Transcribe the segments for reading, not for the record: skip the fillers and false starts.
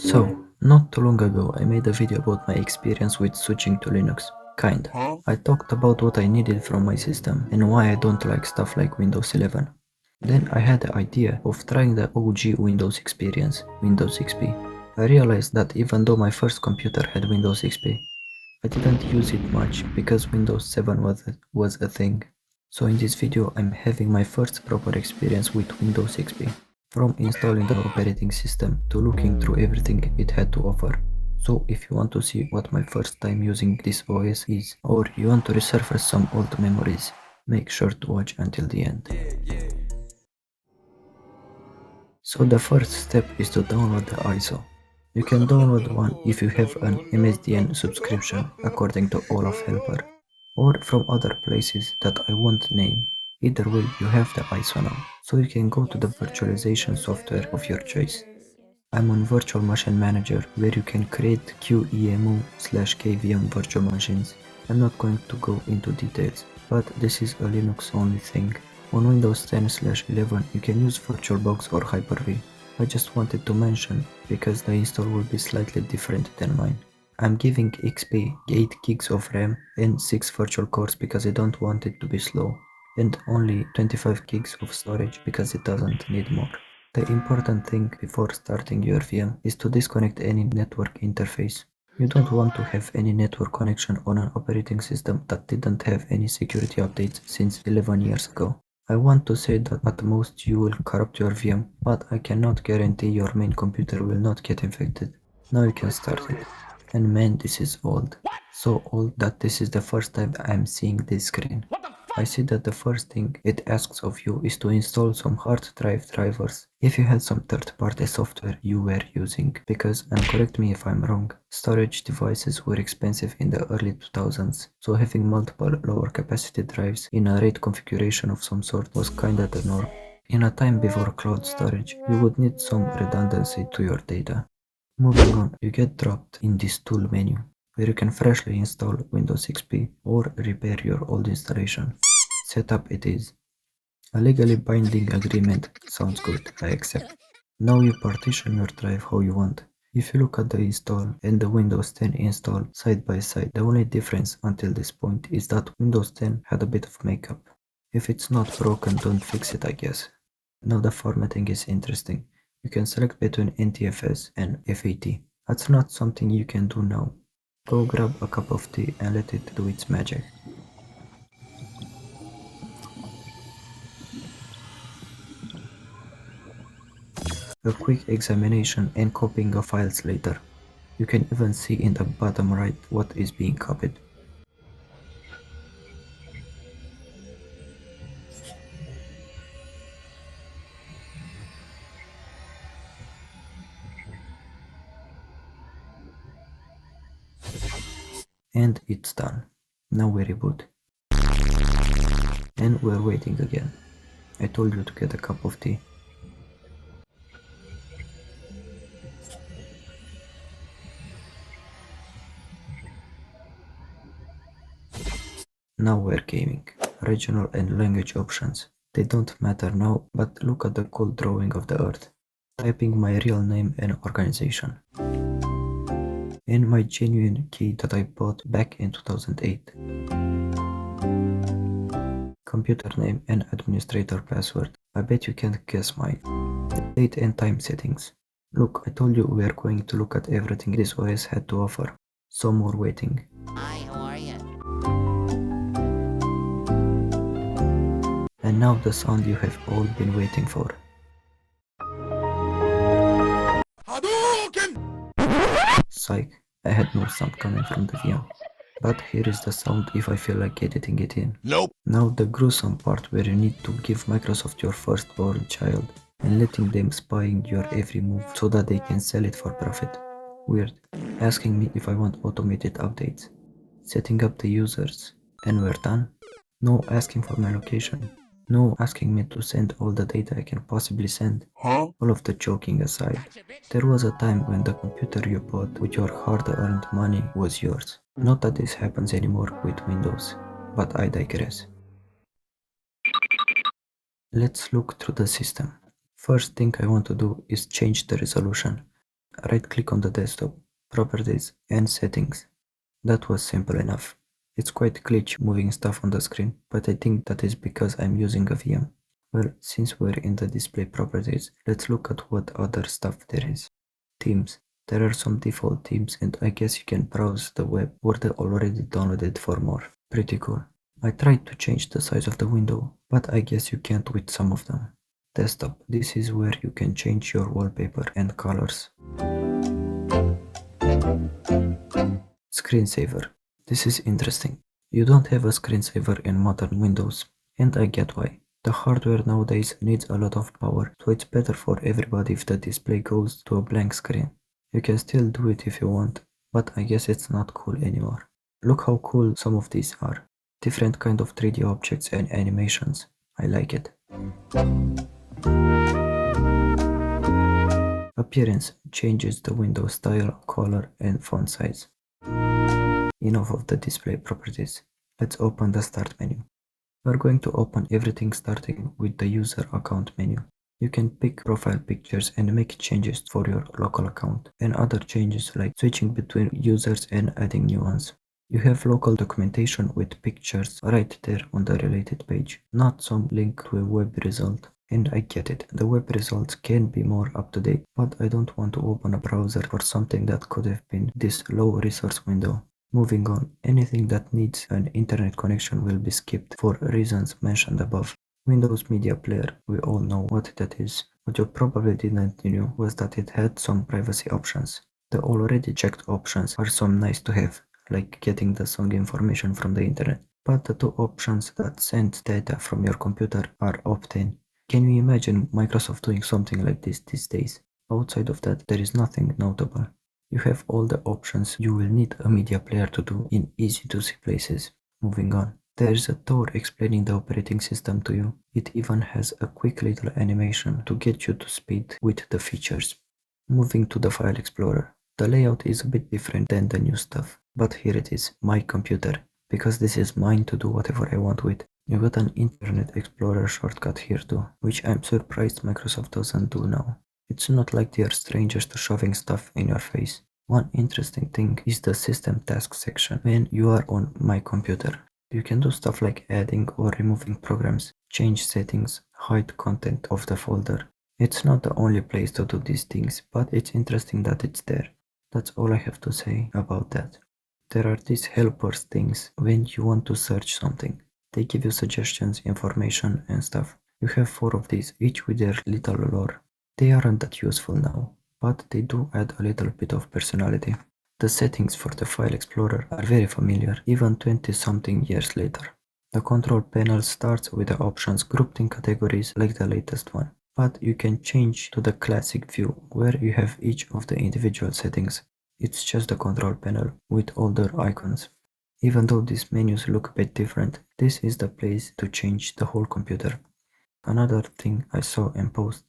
So, not too long ago I made a video about my experience with switching to Linux. Kinda. I talked about what I needed from my system and why I don't like stuff like Windows 11. Then I had the idea of trying the OG Windows experience, Windows XP. I realized that even though my first computer had Windows XP, I didn't use it much because Windows 7 was a thing. So in this video I'm having my first proper experience with Windows XP. From installing the operating system to looking through everything it had to offer. So if you want to see what my first time using this OS is, or you want to resurface some old memories, make sure to watch until the end. So the first step is to download the ISO. You can download one if you have an MSDN subscription according to Olaf Helper, or from other places that I won't name. Either way, you have the ISO now, so you can go to the virtualization software of your choice. I'm on Virtual Machine Manager, where you can create QEMU/KVM virtual machines. I'm not going to go into details, but this is a Linux only thing. On Windows 10/11 you can use VirtualBox or Hyper-V. I just wanted to mention, because the install will be slightly different than mine. I'm giving XP 8 gigs of RAM and 6 virtual cores because I don't want it to be slow, and only 25 gigs of storage because it doesn't need more. The important thing before starting your VM is to disconnect any network interface. You don't want to have any network connection on an operating system that didn't have any security updates since 11 years ago. I want to say that at most you will corrupt your VM, but I cannot guarantee your main computer will not get infected. Now you can start it. And man, this is old. So old that this is the first time I'm seeing this screen. I see that the first thing it asks of you is to install some hard drive drivers if you had some third-party software you were using, because, and correct me if I'm wrong, storage devices were expensive in the early 2000s, so having multiple lower capacity drives in a RAID configuration of some sort was kinda the norm. In a time before cloud storage, you would need some redundancy to your data. Moving on, you get dropped in this tool menu, where you can freshly install Windows XP or repair your old installation. Setup it is. A legally binding agreement sounds good, I accept. Now you partition your drive how you want. If you look at the install and the Windows 10 install side by side, the only difference until this point is that Windows 10 had a bit of makeup. If it's not broken, don't fix it, I guess. Now the formatting is interesting. You can select between NTFS and FAT. That's not something you can do now. Go grab a cup of tea and let it do its magic. A quick examination and copying of files later. You can even see in the bottom right what is being copied. And it's done. Now we reboot. And we're waiting again. I told you to get a cup of tea. Now we're gaming. Regional and language options. They don't matter now, but look at the cool drawing of the earth. Typing my real name and organization. And my genuine key that I bought back in 2008. Computer name and administrator password. I bet you can't guess mine. Date and time settings. Look, I told you we are going to look at everything this OS had to offer. So more waiting. Hi, how are you? And now the sound you have all been waiting for. Hadouken! Psych, I had no sound coming from the VM. But here is the sound if I feel like editing it in. Nope. Now the gruesome part where you need to give Microsoft your firstborn child and letting them spying your every move so that they can sell it for profit. Weird. Asking me if I want automated updates. Setting up the users. And we're done. No asking for my location. No asking me to send all the data I can possibly send. Huh? All of the joking aside, there was a time when the computer you bought with your hard-earned money was yours. Not that this happens anymore with Windows, but I digress. Let's look through the system. First thing I want to do is change the resolution. right click on the desktop, properties and settings. That was simple enough. It's quite glitchy moving stuff on the screen, but I think that is because I'm using a VM. Well, since we're in the display properties, let's look at what other stuff there is. Themes. There are some default themes and I guess you can browse the web or the already downloaded for more. Pretty cool. I tried to change the size of the window, but I guess you can't with some of them. Desktop. This is where you can change your wallpaper and colors. Screensaver. This is interesting. You don't have a screensaver in modern Windows, and I get why. The hardware nowadays needs a lot of power, so it's better for everybody if the display goes to a blank screen. You can still do it if you want, but I guess it's not cool anymore. Look how cool some of these are. Different kind of 3D objects and animations. I like it. Appearance changes the window style, color and font size. Enough of the display properties. Let's open the start menu. We're going to open everything starting with the user account menu. You can pick profile pictures and make changes for your local account and other changes like switching between users and adding new ones. You have local documentation with pictures right there on the related page, not some link to a web result. And I get it, the web results can be more up to date, but I don't want to open a browser for something that could have been this low resource window. Moving on, anything that needs an internet connection will be skipped for reasons mentioned above. Windows Media Player, we all know what that is. What you probably didn't know was that it had some privacy options. The already checked options are some nice to have, like getting the song information from the internet. But the two options that send data from your computer are opt-in. Can you imagine Microsoft doing something like this these days? Outside of that, there is nothing notable. You have all the options you will need a media player to do in easy to see places. Moving on. There is a tour explaining the operating system to you. It even has a quick little animation to get you to speed with the features. Moving to the File Explorer. The layout is a bit different than the new stuff, but here it is, my computer, because this is mine to do whatever I want with. You got an Internet Explorer shortcut here too, which I'm surprised Microsoft doesn't do now. It's not like they are strangers to shoving stuff in your face. One interesting thing is the system task section when you are on my computer. You can do stuff like adding or removing programs, change settings, hide content of the folder. It's not the only place to do these things, but it's interesting that it's there. That's all I have to say about that. There are these helpers things when you want to search something. They give you suggestions, information and stuff. You have 4 of these, each with their little lore. They aren't that useful now, but they do add a little bit of personality. The settings for the File Explorer are very familiar, even 20-something years later. The control panel starts with the options grouped in categories like the latest one, but you can change to the classic view where you have each of the individual settings. It's just the control panel with older icons. Even though these menus look a bit different, this is the place to change the whole computer. Another thing I saw in post,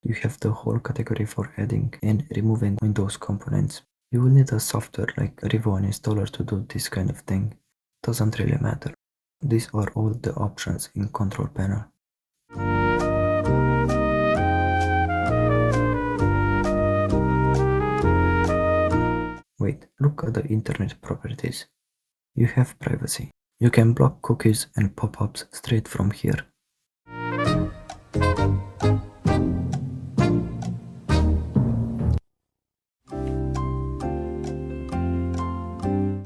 you have the whole category for adding and removing Windows components. You will need a software like Rivo installer to do this kind of thing. Doesn't really matter. These are all the options in control panel. Wait, look at the internet properties. You have privacy. You can block cookies and pop-ups straight from here.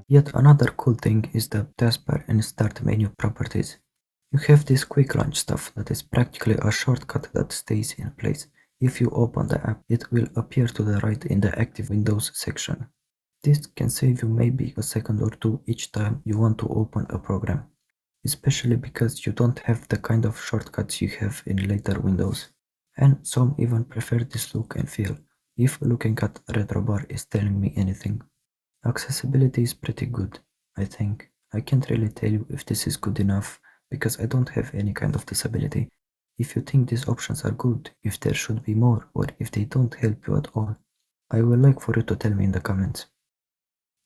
Yet another cool thing is the taskbar and start menu properties. You have this quick launch stuff that is practically a shortcut that stays in place. If you open the app, it will appear to the right in the active Windows section. This can save you maybe a second or two each time you want to open a program, especially because you don't have the kind of shortcuts you have in later Windows. And some even prefer this look and feel, if looking at Retrobar is telling me anything. Accessibility is pretty good, I think. I can't really tell you if this is good enough, because I don't have any kind of disability. If you think these options are good, if there should be more, or if they don't help you at all, I would like for you to tell me in the comments.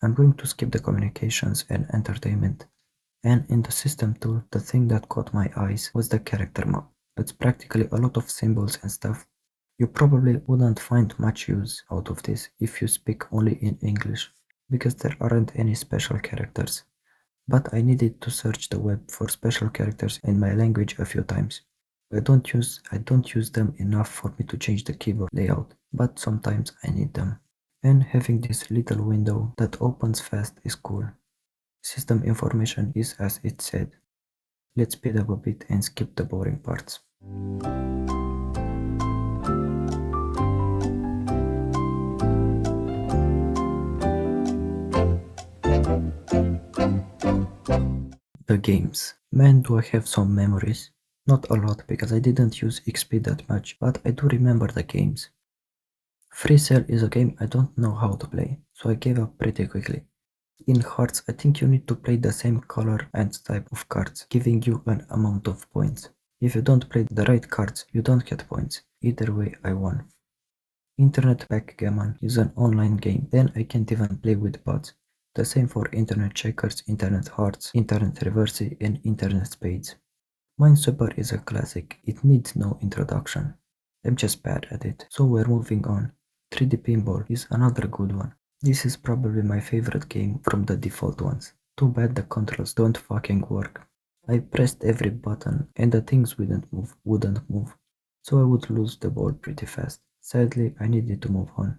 I'm going to skip the communications and entertainment. And in the system tool, the thing that caught my eyes was the character map. It's practically a lot of symbols and stuff. You probably wouldn't find much use out of this if you speak only in English, because there aren't any special characters. But I needed to search the web for special characters in my language a few times. I don't use them enough for me to change the keyboard layout, but sometimes I need them. And having this little window that opens fast is cool. System information is as it said. Let's speed up a bit and skip the boring parts. The games. Man, do I have some memories. Not a lot because I didn't use XP that much, but I do remember the games. Free Cell is a game I don't know how to play, so I gave up pretty quickly. In Hearts, I think you need to play the same color and type of cards, giving you an amount of points. If you don't play the right cards, you don't get points. Either way, I won. Internet Backgammon is an online game, then I can't even play with bots. The same for Internet Checkers, Internet Hearts, Internet Reversi, and Internet Spades. Minesweeper is a classic, it needs no introduction. I'm just bad at it, so we're moving on. 3D Pinball is another good one. This is probably my favorite game from the default ones. Too bad the controls don't fucking work. I pressed every button and the things wouldn't move, so I would lose the ball pretty fast. Sadly, I needed to move on.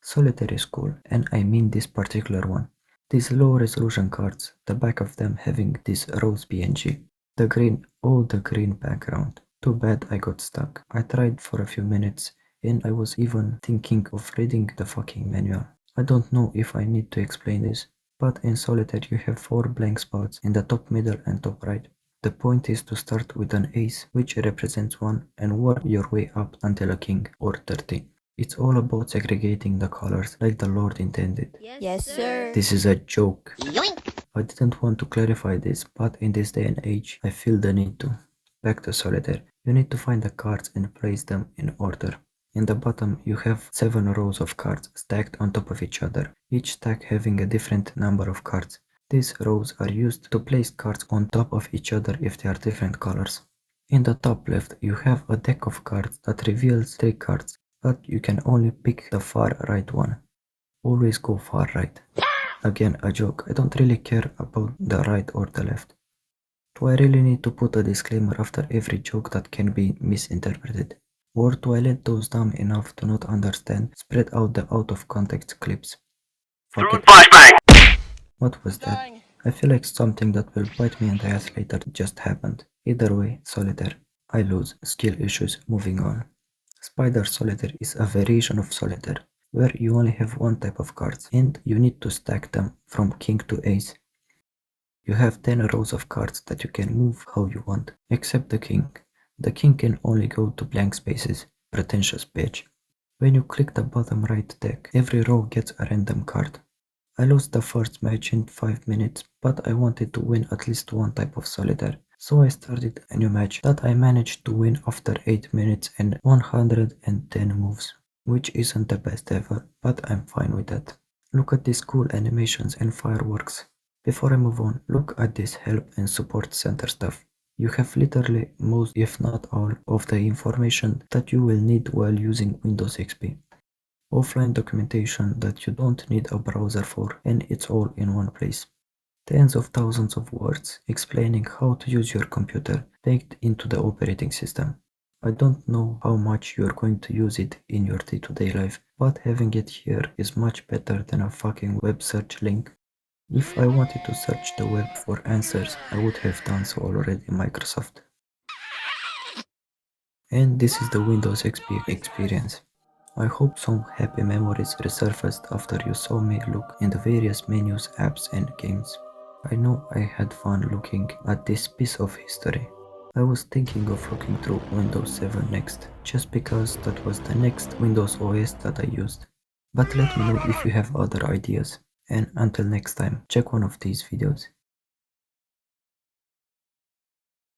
Solitaire is cool, and I mean this particular one. These low resolution cards, the back of them having this rose PNG. The green background. Too bad I got stuck. I tried for a few minutes and I was even thinking of reading the fucking manual. I don't know if I need to explain this, but in Solitaire you have 4 blank spots in the top middle and top right. The point is to start with an ace, which represents 1, and work your way up until a king, or 30. It's all about segregating the colors like the Lord intended. Yes, sir. This is a joke. I didn't want to clarify this, but in this day and age, I feel the need to. Back to Solitaire. You need to find the cards and place them in order. In the bottom, you have 7 rows of cards stacked on top of each other, each stack having a different number of cards. These rows are used to place cards on top of each other if they are different colors. In the top left, you have a deck of cards that reveals 3 cards, but you can only pick the far right one. Always go far right. Again, a joke. I don't really care about the right or the left. Do I really need to put a disclaimer after every joke that can be misinterpreted? Or do I let those dumb enough to not understand spread out the out of context clips? Fuck it. What was that? I feel like something that will bite me in the ass later just happened. Either way, Solitaire. I lose. Skill issues. Moving on. Spider Solitaire is a variation of Solitaire, where you only have one type of cards, and you need to stack them from king to ace. You have 10 rows of cards that you can move how you want, except the king. The king can only go to blank spaces, pretentious bitch. When you click the bottom right deck, every row gets a random card. I lost the first match in 5 minutes, but I wanted to win at least one type of Solitaire, so I started a new match that I managed to win after 8 minutes and 110 moves, which isn't the best ever, but I'm fine with that. Look at these cool animations and fireworks. Before I move on, look at this help and support center stuff. You have literally most if not all of the information that you will need while using Windows XP. Offline documentation that you don't need a browser for, and it's all in one place. Tens of thousands of words explaining how to use your computer baked into the operating system. I don't know how much you're going to use it in your day-to-day life, but having it here is much better than a fucking web search link. If I wanted to search the web for answers, I would have done so already in Microsoft. And this is the Windows XP experience. I hope some happy memories resurfaced after you saw me look in the various menus, apps and games. I know I had fun looking at this piece of history. I was thinking of looking through Windows 7 next, just because that was the next Windows OS that I used. But let me know if you have other ideas. And until next time, check one of these videos.